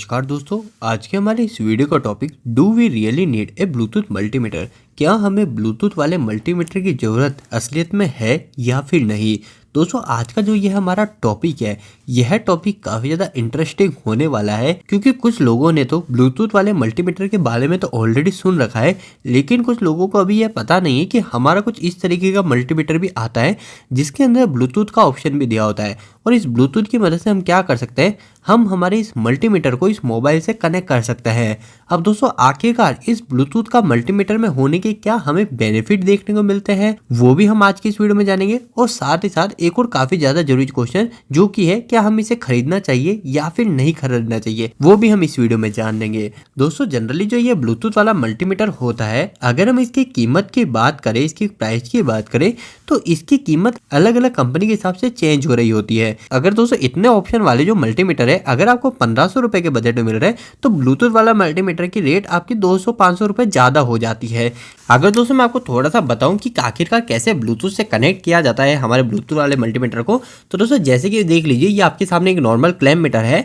नमस्कार दोस्तों, आज के हमारे इस वीडियो का topic do we really need a Bluetooth multimeter. क्या हमें ब्लूटूथ वाले मल्टीमीटर की ज़रूरत असलियत में है या फिर नहीं। दोस्तों, आज का जो यह हमारा टॉपिक है, यह टॉपिक काफ़ी ज़्यादा इंटरेस्टिंग होने वाला है, क्योंकि कुछ लोगों ने तो ब्लूटूथ वाले मल्टीमीटर के बारे में तो ऑलरेडी सुन रखा है, लेकिन कुछ लोगों को अभी यह पता नहीं है कि हमारा कुछ इस तरीके का मल्टीमीटर भी आता है जिसके अंदर ब्लूटूथ का ऑप्शन भी दिया होता है। और इस ब्लूटूथ की मदद से हम क्या कर सकते हैं, हम हमारे इस मल्टीमीटर को इस मोबाइल से कनेक्ट कर सकते हैं। अब दोस्तों, आखिरकार इस ब्लूटूथ का मल्टीमीटर में होने के क्या हमें बेनिफिट देखने को मिलते हैं, वो भी हम आज की इस वीडियो में जानेंगे। और साथ ही साथ एक और काफी ज्यादा जरूरी क्वेश्चन, जो कि है क्या हम इसे खरीदना चाहिए या फिर नहीं खरीदना चाहिए, वो भी हम इस वीडियो में जान लेंगे। दोस्तों, जनरली जो ये ब्लूटूथ वाला मल्टीमीटर होता है, अगर हम इसकी कीमत की बात करें, इसकी प्राइस की बात करें, तो इसकी कीमत अलग अलग कंपनी के हिसाब से चेंज हो रही होती है। अगर दोस्तों इतने ऑप्शन वाले जो मल्टीमीटर है, अगर आपको 1500 रुपए के बजट में मिल रहा है, तो ब्लूटूथ वाला मल्टीमीटर की रेट आपकी 200-500 रुपए ज्यादा हो जाती है। अगर दोस्तों मैं आपको थोड़ा सा बताऊं कि आखिरकार कैसे ब्लूटूथ से कनेक्ट किया जाता है हमारे ब्लूटूथ वाले मल्टीमीटर को, तो दोस्तों जैसे कि देख लीजिए, ये आपके सामने एक नॉर्मल क्लैम मीटर है।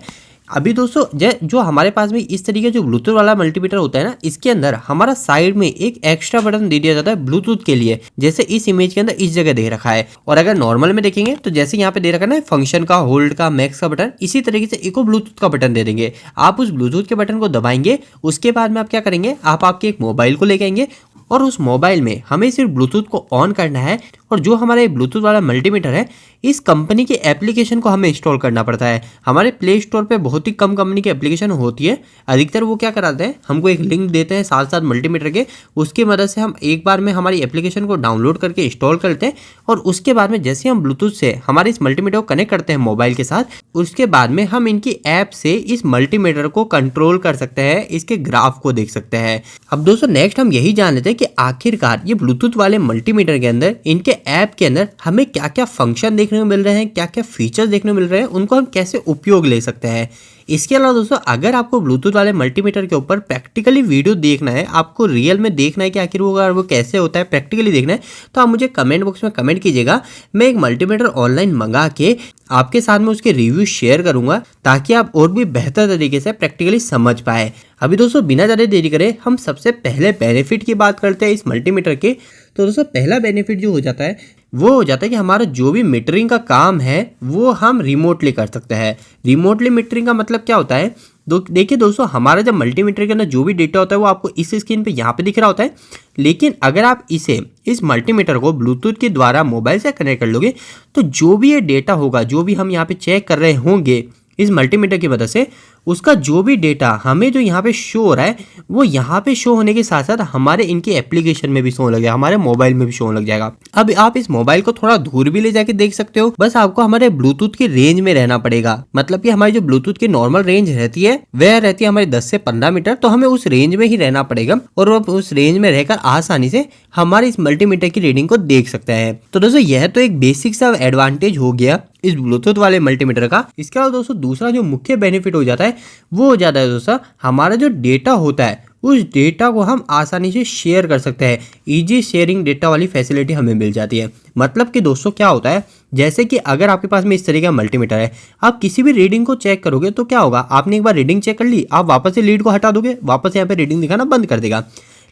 अभी दोस्तों जो हमारे पास में इस तरीके जो ब्लूटूथ वाला मल्टीमीटर होता है ना, इसके अंदर हमारा साइड में एक एक्स्ट्रा बटन दे दिया जाता है ब्लूटूथ के लिए, जैसे इस इमेज के अंदर इस जगह दे रखा है। और अगर नॉर्मल में देखेंगे तो जैसे यहाँ पे दे रखा है ना, फंक्शन का, होल्ड का, मैक्स का बटन, इसी तरीके से एक और ब्लूटूथ का बटन दे देंगे। आप उस ब्लूटूथ के बटन को दबाएंगे, उसके बाद में आप क्या करेंगे, आप आपके एक मोबाइल को लेके आएंगे और उस मोबाइल में हमें सिर्फ ब्लूटूथ को ऑन करना है। और जो हमारे ब्लूटूथ वाला मल्टीमीटर है, इस कंपनी की एप्लीकेशन को हमें इंस्टॉल करना पड़ता है। हमारे प्ले स्टोर पे बहुत ही कम कंपनी की एप्लीकेशन होती है। अधिकतर वो क्या कराते हैं, हमको एक लिंक देते हैं साथ साथ मल्टीमीटर के, उसकी मदद से हम एक बार में हमारी एप्लीकेशन को डाउनलोड करके इंस्टॉल करते हैं। और उसके बाद में जैसे हम ब्लूटूथ से हमारे इस मल्टीमीटर को कनेक्ट करते हैं मोबाइल के साथ, उसके बाद में हम इनकी ऐप से इस मल्टीमीटर को कंट्रोल कर सकते हैं, इसके ग्राफ को देख सकते हैं। अब दोस्तों नेक्स्ट हम यही जान लेते हैं कि आखिरकार ये ब्लूटूथ वाले मल्टीमीटर के अंदर, इनके ऐप के अंदर हमें क्या क्या फंक्शन देखने को मिल रहे हैं, क्या क्या फीचर्स देखने को मिल रहे हैं, उनको हम कैसे उपयोग ले सकते हैं। इसके अलावा दोस्तों, अगर आपको ब्लूटूथ वाले मल्टीमीटर के ऊपर प्रैक्टिकली वीडियो देखना है, आपको रियल में देखना है कि आखिर वो कैसे होता है, प्रैक्टिकली देखना है, तो आप मुझे कमेंट बॉक्स में कमेंट कीजिएगा। मैं एक मल्टीमीटर ऑनलाइन मंगा के आपके साथ में उसके रिव्यू शेयर करूंगा, ताकि आप और भी बेहतर तरीके से प्रैक्टिकली समझ पाए। अभी दोस्तों बिना ज़्यादा देरी करे हम सबसे पहले बेनिफिट की बात करते हैं इस मल्टीमीटर के। तो दोस्तों पहला बेनिफिट जो हो जाता है, वो हो जाता है कि हमारा जो भी मीटरिंग का काम है वो हम रिमोटली कर सकते हैं। रिमोटली मीटरिंग का मतलब क्या होता है, देखिए दोस्तों, हमारा जब मल्टीमीटर के अंदर जो भी डेटा होता है वो आपको इस स्क्रीन पे यहाँ पे दिख रहा होता है। लेकिन अगर आप इस मल्टीमीटर को ब्लूटूथ के द्वारा मोबाइल से कनेक्ट कर लोगे, तो जो भी ये डेटा होगा, जो भी हम यहाँ पे चेक कर रहे होंगे इस मल्टीमीटर की मदद से, उसका जो भी डेटा हमें जो यहाँ पे शो हो रहा है, वो यहाँ पे शो होने के साथ साथ हमारे इनकी एप्लीकेशन में भी शो लग जाएगा, हमारे मोबाइल में भी शो लग जाएगा। अब आप इस मोबाइल को थोड़ा दूर भी ले जाके देख सकते हो, बस आपको हमारे ब्लूटूथ की रेंज में रहना पड़ेगा। मतलब कि हमारी जो ब्लूटूथ की नॉर्मल रेंज रहती है, वह रहती है हमारी 10 से 15 मीटर, तो हमें उस रेंज में ही रहना पड़ेगा और उस रेंज में रहकर आसानी से हमारे इस मल्टीमीटर की रीडिंग को देख सकते हैं। तो दोस्तों यह तो एक बेसिक सा एडवांटेज हो गया इस ब्लूटूथ वाले मल्टीमीटर का। इसके अलावा दोस्तों दूसरा जो मुख्य बेनिफिट हो जाता है, वो हो जाता है दोस्तों, हमारा जो डेटा होता है, उस डेटा को हम आसानी से शेयर कर सकते हैं। इजी शेयरिंग डेटा वाली फैसिलिटी हमें मिल जाती है। मतलब कि दोस्तों क्या होता है, जैसे कि अगर आपके पास में इस तरीके का मल्टीमीटर है, आप किसी भी रीडिंग को चेक करोगे तो क्या होगा, आपने एक बार रीडिंग चेक कर ली, आप वापस से लीड को हटा दोगे, वापस यहाँ पे रीडिंग दिखाना बंद कर देगा।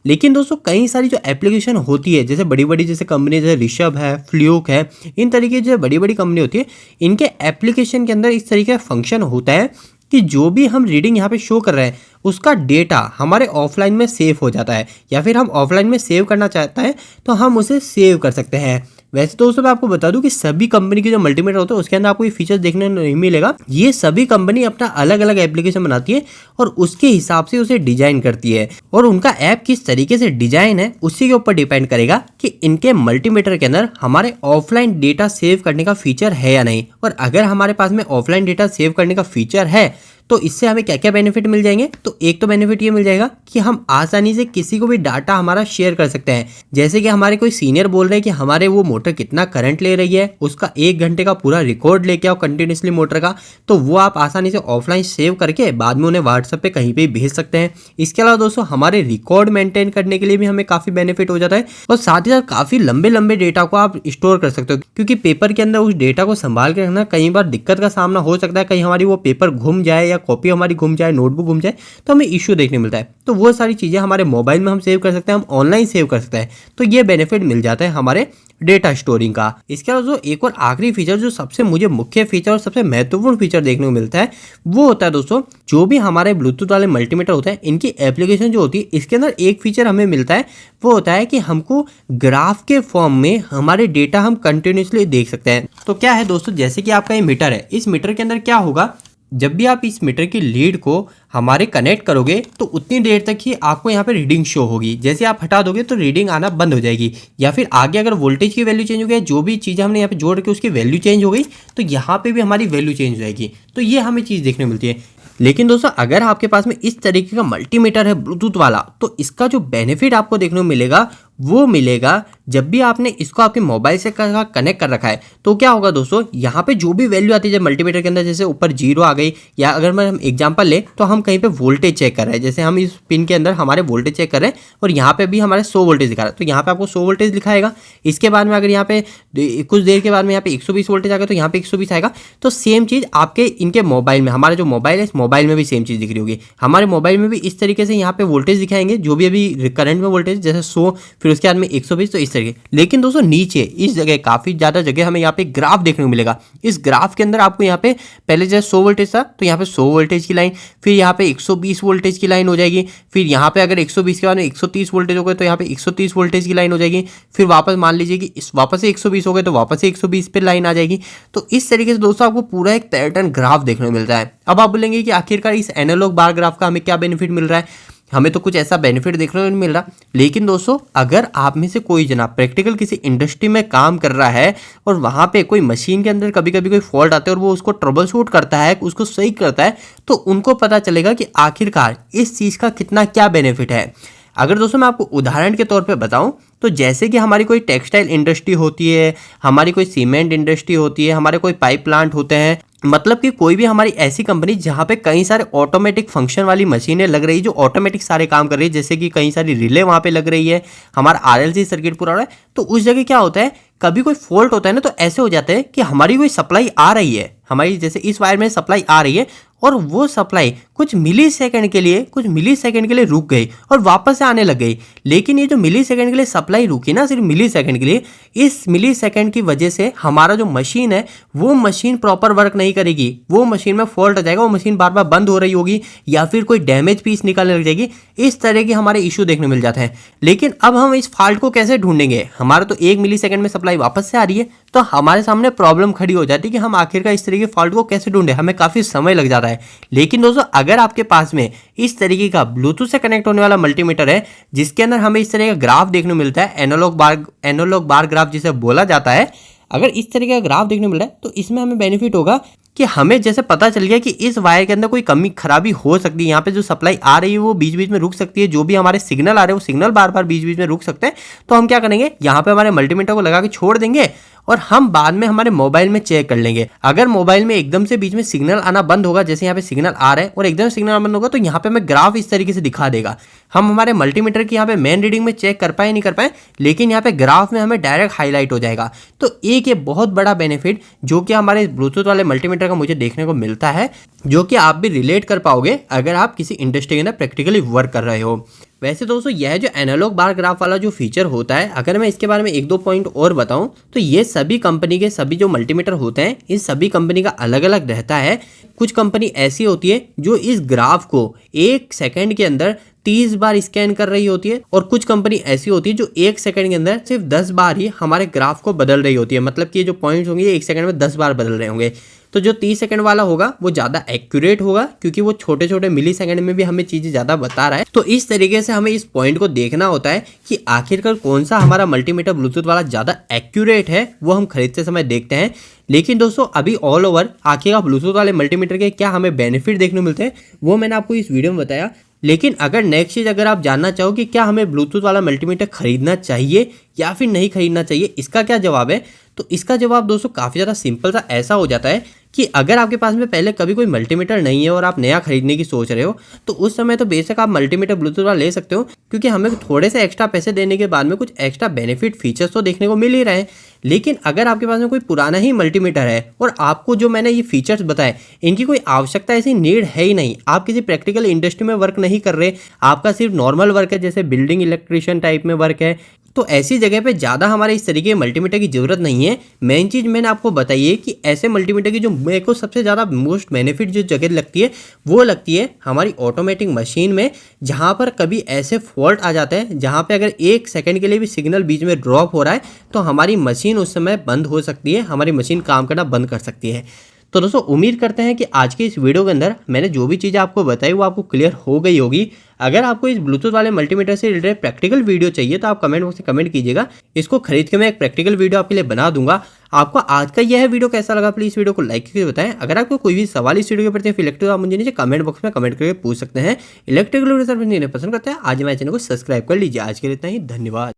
लेकिन दोस्तों कई सारी जो एप्लीकेशन होती है, जैसे बड़ी बड़ी जैसे कंपनी, जैसे ऋषभ है, फ्लूक है, इन तरीके जो बड़ी बड़ी कंपनी होती है, इनके एप्लीकेशन के अंदर इस तरीके का फंक्शन होता है कि जो भी हम रीडिंग यहाँ पे शो कर रहे हैं, उसका डेटा हमारे ऑफलाइन में सेव हो जाता है, या फिर हम ऑफलाइन में सेव करना चाहते हैं तो हम उसे सेव कर सकते हैं। वैसे दोस्तों मैं आपको बता दूं कि सभी कंपनी के जो मल्टीमीटर होते हैं उसके अंदर आपको ये फीचर्स देखने नहीं मिलेगा। ये सभी कंपनी अपना अलग अलग एप्लीकेशन बनाती है और उसके हिसाब से उसे डिजाइन करती है, और उनका ऐप किस तरीके से डिजाइन है उसी के ऊपर डिपेंड करेगा कि इनके मल्टीमीटर के अंदर हमारे ऑफलाइन डेटा सेव करने का फीचर है या नहीं। और अगर हमारे पास में ऑफलाइन डेटा सेव करने का फीचर है, तो इससे हमें क्या क्या बेनिफिट मिल जाएंगे। तो एक तो बेनिफिट ये मिल जाएगा कि हम आसानी से किसी को भी डाटा हमारा शेयर कर सकते हैं। जैसे कि हमारे कोई सीनियर बोल रहे हैं कि हमारे वो मोटर कितना करंट ले रही है, उसका 1 घंटे का पूरा रिकॉर्ड लेके आओ कंटिन्यूसली मोटर का, तो वो आप आसानी से ऑफलाइन सेव करके बाद में उन्हें व्हाट्सएप पे कहीं पे भेज सकते हैं। इसके अलावा दोस्तों हमारे रिकॉर्ड मेंटेन करने के लिए भी हमें काफी बेनिफिट हो जाता है, और साथ ही साथ काफी लंबे लंबे डेटा को आप स्टोर कर सकते हो, क्योंकि पेपर के अंदर उस डेटा को संभाल के रखना कई बार दिक्कत का सामना हो सकता है, कहीं हमारी वो पेपर घुम जाए या कॉपी हमारी गुम जाए, नोटबुक गुम जाए तो हमें इश्यू देखने मिलता है। तो वो सारी चीज़ें हमारे मोबाइल में हम सेव कर सकते हैं, हम ऑनलाइन सेव कर सकते हैं। तो ये बेनिफिट मिल जाता है हमारे डेटा स्टोरिंग का। इसके अलावा जो एक और आखिरी फीचर जो सबसे मुझे मुख्य फीचर और सबसे महत्वपूर्ण फीचर देखने को मिलता है वो होता है दोस्तों, जो भी हमारे ब्लूटूथ वाले मल्टीमीटर होते हैं इनकी एप्लीकेशन जो होती है इसके अंदर एक फीचर हमें मिलता है, वो होता है कि हमको ग्राफ के फॉर्म में हमारे डेटा हम कंटिन्यूसली देख सकते हैं। तो क्या है दोस्तों, जैसे कि आपका ये मीटर है, इस मीटर के अंदर क्या होगा, जब भी आप इस मीटर की लीड को हमारे कनेक्ट करोगे तो उतनी देर तक ही आपको यहाँ पे रीडिंग शो होगी। जैसे आप हटा दोगे तो रीडिंग आना बंद हो जाएगी, या फिर आगे अगर वोल्टेज की वैल्यू चेंज हो गई, जो भी चीज़ हमने यहाँ पे जोड़ के उसकी वैल्यू चेंज हो गई तो यहाँ पे भी हमारी वैल्यू चेंज हो जाएगी। तो ये हमें चीज़ देखने को मिलती है। लेकिन दोस्तों अगर आपके पास में इस तरीके का मल्टीमीटर है ब्लूटूथ वाला, तो इसका जो बेनिफिट आपको देखने को मिलेगा वो मिलेगा जब भी आपने इसको आपके मोबाइल से कनेक्ट कर रखा है। तो क्या होगा दोस्तों, यहाँ पे जो भी वैल्यू आती है जब मल्टीमीटर के अंदर, जैसे ऊपर 0 आ गई, या अगर मैं हम एग्जांपल ले तो हम कहीं पे वोल्टेज चेक कर रहे हैं, जैसे हम इस पिन के अंदर हमारे वोल्टेज चेक कर रहे हैं और यहाँ पे भी हमारे 100 वोल्टेज दिखा रहा है, तो यहाँ पे आपको 100 वोल्टेज दिखाएगा। इसके बाद में अगर यहाँ पे कुछ देर के बाद में यहाँ पे 120 वोल्टेज आ गया तो यहाँ पे 120 आएगा। तो सेम चीज़ आपके इनके मोबाइल में, हमारा जो मोबाइल है इस मोबाइल में भी सेम चीज़ दिख रही होगी। हमारे मोबाइल में भी इस तरीके से यहाँ पे वोल्टेज दिखाएंगे, जो भी अभी करंट में वोल्टेज, जैसे 100 फिर उसके बाद में 120, तो इस तरीके। लेकिन दोस्तों नीचे इस जगह काफी ज्यादा जगह हमें यहाँ पे ग्राफ देखने को मिलेगा। इस ग्राफ के अंदर आपको यहाँ पे पहले जैसे 100 वोल्टेज था तो यहाँ पे 100 वोल्टेज की लाइन, फिर यहाँ पे 120 वोल्टेज की लाइन हो जाएगी, फिर यहाँ पे अगर 120 के बाद में 130 वोल्टेज हो गए तो यहाँ पे 130 वोल्टेज की लाइन हो जाएगी, फिर वापस मान लीजिए कि वापस से 120 हो गए तो वापस से 120 पे लाइन आ जाएगी। तो इस तरीके से दोस्तों आपको पूरा एक पैटर्न ग्राफ देखने को मिलता है। अब आप बोलेंगे कि आखिरकार इस एनालॉग बार ग्राफ का हमें क्या बेनिफिट मिल रहा है, हमें तो कुछ ऐसा बेनिफिट देखने को नहीं मिल रहा। लेकिन दोस्तों अगर आप में से कोई जना प्रैक्टिकल किसी इंडस्ट्री में काम कर रहा है और वहां पे कोई मशीन के अंदर कभी कभी कोई फॉल्ट आता है और वो उसको ट्रबल शूट करता है, उसको सही करता है, तो उनको पता चलेगा कि आखिरकार इस चीज़ का कितना क्या बेनिफिट है। अगर दोस्तों मैं आपको उदाहरण के तौर पे बताऊं तो जैसे कि हमारी कोई टेक्सटाइल इंडस्ट्री होती है, हमारी कोई सीमेंट इंडस्ट्री होती है, हमारे कोई पाइप प्लांट होते हैं, मतलब कि कोई भी हमारी ऐसी कंपनी जहाँ पे कई सारे ऑटोमेटिक फंक्शन वाली मशीनें लग रही है जो ऑटोमेटिक सारे काम कर रही है, जैसे कि कई सारी रिले वहाँ पे लग रही है, हमारा आरएलसी सर्किट पूरा हो रहा है, तो उस जगह क्या होता है, कभी कोई फॉल्ट होता है ना तो ऐसे हो जाता है कि हमारी कोई सप्लाई आ रही है, हमारी जैसे इस वायर में सप्लाई आ रही है और वो सप्लाई कुछ मिली सेकंड के लिए रुक गई और वापस से आने लग गई। लेकिन ये जो मिली सेकंड के लिए सप्लाई रुकी ना, सिर्फ मिली सेकंड के लिए, इस मिली सेकंड की वजह से हमारा जो मशीन है वो मशीन प्रॉपर वर्क नहीं करेगी, वो मशीन में फॉल्ट आ जाएगा, वो मशीन बार बार बंद हो रही होगी या फिर कोई डैमेज पीस निकलने लग जाएगी। इस तरह के हमारे इशू देखने मिल जाते हैं। लेकिन अब हम इस फॉल्ट को कैसे ढूंढेंगे, हमारा तो 1 मिली सेकंड में सप्लाई वापस से आ रही है, तो हमारे सामने प्रॉब्लम खड़ी हो जाती है कि हम आखिरकार इस तरीके के फॉल्ट को कैसे ढूंढे, हमें काफी समय लग जाता है। लेकिन दोस्तों अगर आपके पास में इस तरीके का ब्लूटूथ से कनेक्ट होने वाला मल्टीमीटर है जिसके अंदर हमें इस तरह का ग्राफ देखने को मिलता है, एनालॉग बार ग्राफ जिसे बोला जाता है, अगर इस तरीके का ग्राफ देखने को मिल रहा है तो इसमें हमें बेनिफिट होगा कि हमें जैसे पता चल गया कि इस वायर के अंदर कोई कमी खराबी हो सकती है, यहाँ पे जो सप्लाई आ रही है वो बीच बीच में रुक सकती है, जो भी हमारे सिग्नल आ रहे हैं वो सिग्नल बार बार बीच बीच में रुक सकते हैं। तो हम क्या करेंगे, यहाँ पे हमारे मल्टीमीटर को लगा के छोड़ देंगे और हम बाद में हमारे मोबाइल में चेक कर लेंगे। अगर मोबाइल में एकदम से बीच में सिग्नल आना बंद होगा, जैसे यहाँ पे सिग्नल आ रहा है और एकदम सिग्नल बंद होगा, तो यहाँ पे हमें ग्राफ इस तरीके से दिखा देगा। हम हमारे मल्टीमीटर की यहाँ पे मेन रीडिंग में चेक कर पाए नहीं कर पाए, लेकिन यहाँ पे ग्राफ में हमें डायरेक्ट हाईलाइट हो जाएगा। तो एक ये बहुत बड़ा बेनिफिट जो कि हमारे ब्लूटूथ वाले मल्टीमीटर का मुझे देखने को मिलता है, जो कि आप भी रिलेट कर पाओगे अगर आप किसी इंडस्ट्री के अंदर प्रैक्टिकली वर्क कर रहे हो। वैसे दोस्तों यह जो एनालॉग बार ग्राफ वाला जो फीचर होता है, अगर मैं इसके बारे में 1-2 पॉइंट और बताऊं तो ये सभी कंपनी के सभी जो मल्टीमीटर होते हैं इस सभी कंपनी का अलग अलग रहता है। कुछ कंपनी ऐसी होती है जो इस ग्राफ को 1 सेकंड के अंदर 30 बार स्कैन कर रही होती है, और कुछ कंपनी ऐसी होती है जो 1 सेकंड के अंदर सिर्फ 10 बार ही हमारे ग्राफ को बदल रही होती है। मतलब कि ये जो पॉइंट्स होंगे 1 सेकंड में 10 बार बदल रहे होंगे। तो जो 30 सेकंड वाला होगा वो ज़्यादा एक्यूरेट होगा क्योंकि वो छोटे छोटे मिली सेकंड में भी हमें चीज़ें ज़्यादा बता रहा है। तो इस तरीके से हमें इस पॉइंट को देखना होता है कि आखिरकार कौन सा हमारा मल्टीमीटर ब्लूटूथ वाला ज़्यादा एक्यूरेट है, वो हम खरीदते समय देखते हैं। लेकिन दोस्तों अभी ऑल ओवर आखिरकार ब्लूटूथ वाले मल्टीमीटर के क्या हमें बेनिफिट देखने को मिलते हैं वो मैंने आपको इस वीडियो में बताया। लेकिन अगर नेक्स्ट चीज़ अगर आप जानना चाहो कि क्या हमें ब्लूटूथ वाला मल्टीमीटर खरीदना चाहिए या फिर नहीं खरीदना चाहिए, इसका क्या जवाब है, तो इसका जवाब दोस्तों काफ़ी ज़्यादा सिंपल सा ऐसा हो जाता है कि अगर आपके पास में पहले कभी कोई मल्टीमीटर नहीं है और आप नया खरीदने की सोच रहे हो तो उस समय तो बेशक आप मल्टीमीटर ब्लूटूथ वाला ले सकते हो, क्योंकि हमें थोड़े से एक्स्ट्रा पैसे देने के बाद में कुछ एक्स्ट्रा बेनिफिट फीचर्स तो देखने को मिल ही रहे हैं। लेकिन अगर आपके पास में कोई पुराना ही मल्टीमीटर है और आपको जो मैंने ये फीचर्स बताए इनकी कोई आवश्यकता ऐसी नीड है ही नहीं, आप किसी प्रैक्टिकल इंडस्ट्री में वर्क नहीं कर रहे, आपका सिर्फ नॉर्मल वर्क है जैसे बिल्डिंग इलेक्ट्रिशियन टाइप में वर्क है, तो ऐसी जगह पे ज़्यादा हमारे इस तरीके के मल्टीमीटर की ज़रूरत नहीं है। मेन चीज़ मैंने आपको बताई है कि ऐसे मल्टीमीटर की जो मेरे को सबसे ज़्यादा मोस्ट बेनिफिट जो जगह लगती है वो लगती है हमारी ऑटोमेटिक मशीन में, जहाँ पर कभी ऐसे फॉल्ट आ जाता है जहाँ पे अगर 1 सेकंड के लिए भी सिग्नल बीच में ड्रॉप हो रहा है तो हमारी मशीन उस समय बंद हो सकती है, हमारी मशीन काम करना बंद कर सकती है। तो दोस्तों उम्मीद करते हैं कि आज के इस वीडियो के अंदर मैंने जो भी चीज़ें आपको बताई वो आपको क्लियर हो गई होगी। अगर आपको इस ब्लूटूथ वाले मल्टीमीटर से रिलेटेड प्रैक्टिकल वीडियो चाहिए तो आप कमेंट बॉक्स में कमेंट कीजिएगा, इसको खरीद के मैं एक प्रैक्टिकल वीडियो आपके लिए बना दूंगा। आपको आज का यह वीडियो कैसा लगा प्लीज़ वीडियो को लाइक करके बताएं। अगर आपको कोई भी सवाल इस वीडियो के प्रति इलेक्ट्रिक आप मुझे नीचे कमेंट बॉक्स में कमेंट करके पूछ सकते हैं। इलेक्ट्रिकल वीडियो पसंद करते हैं आज हमारे चैनल को सब्सक्राइब कर लीजिए। आज के लिए इतना ही, धन्यवाद।